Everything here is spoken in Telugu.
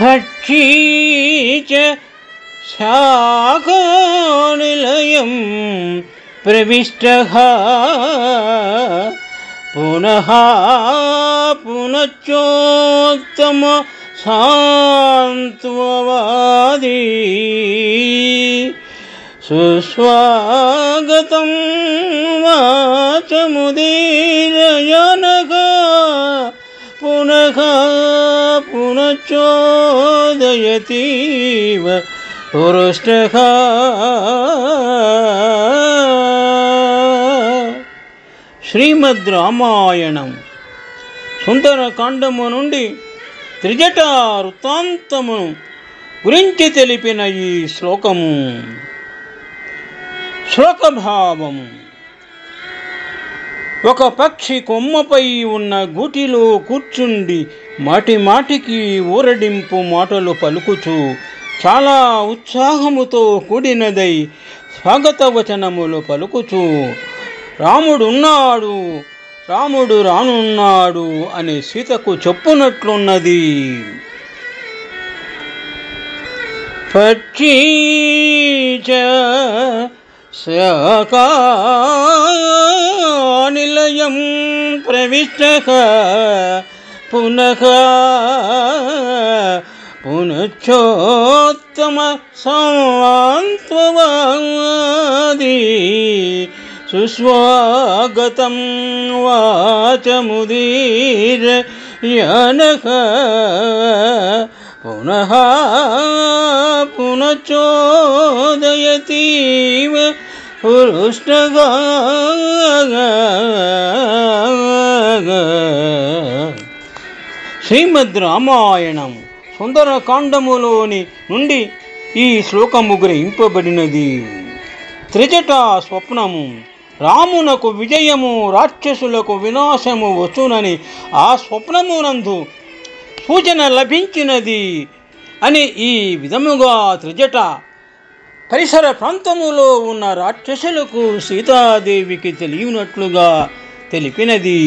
భక్షీచ శాఖానిలయం ప్రవిష్టః పునః పునశ్చోత్తమ సాంత్వవాది సుస్వాగతం వాచముదీరయనః పునః పునశ్చోదయతీవ పురుష్టః. శ్రీమద్ రామాయణం సుందరకాండము నుండి త్రిజట వృత్తాంతమును గురించి తెలిపిన ఈ శ్లోకము. శ్లోకభావము: ఒక పక్షి కొమ్మపై ఉన్న గూటిలో కూర్చుండి మాటి మాటికి ఊరడింపు మాటలు పలుకుచు చాలా ఉత్సాహముతో కూడినదై స్వాగత వచనములు పలుకుచు రాముడున్నాడు, రాముడు రానున్నాడు అని సీతకు చెప్పునట్లున్నది. పక్షీచ శాఖానిలయం ప్రవిష్టః పునః పునశ్చోత్తమ సాంత్వవాది సుస్వాగతం వాచముదీరయనః పునః పునశ్చోదయతీవ పురుష్టః. శ్రీమద్ రామాయణం సుందరకాండములోని నుండి ఈ శ్లోకము గ్రహింపబడినది. త్రిజట స్వప్నము: రామునకు విజయము, రాక్షసులకు వినాశము వచ్చునని ఆ స్వప్నమునందు సూచన లభించినది అని ఈ విధముగా త్రిజట పరిసర ప్రాంతములో ఉన్న రాక్షసులకు సీతాదేవికి తెలియనట్లుగా తెలిపినది.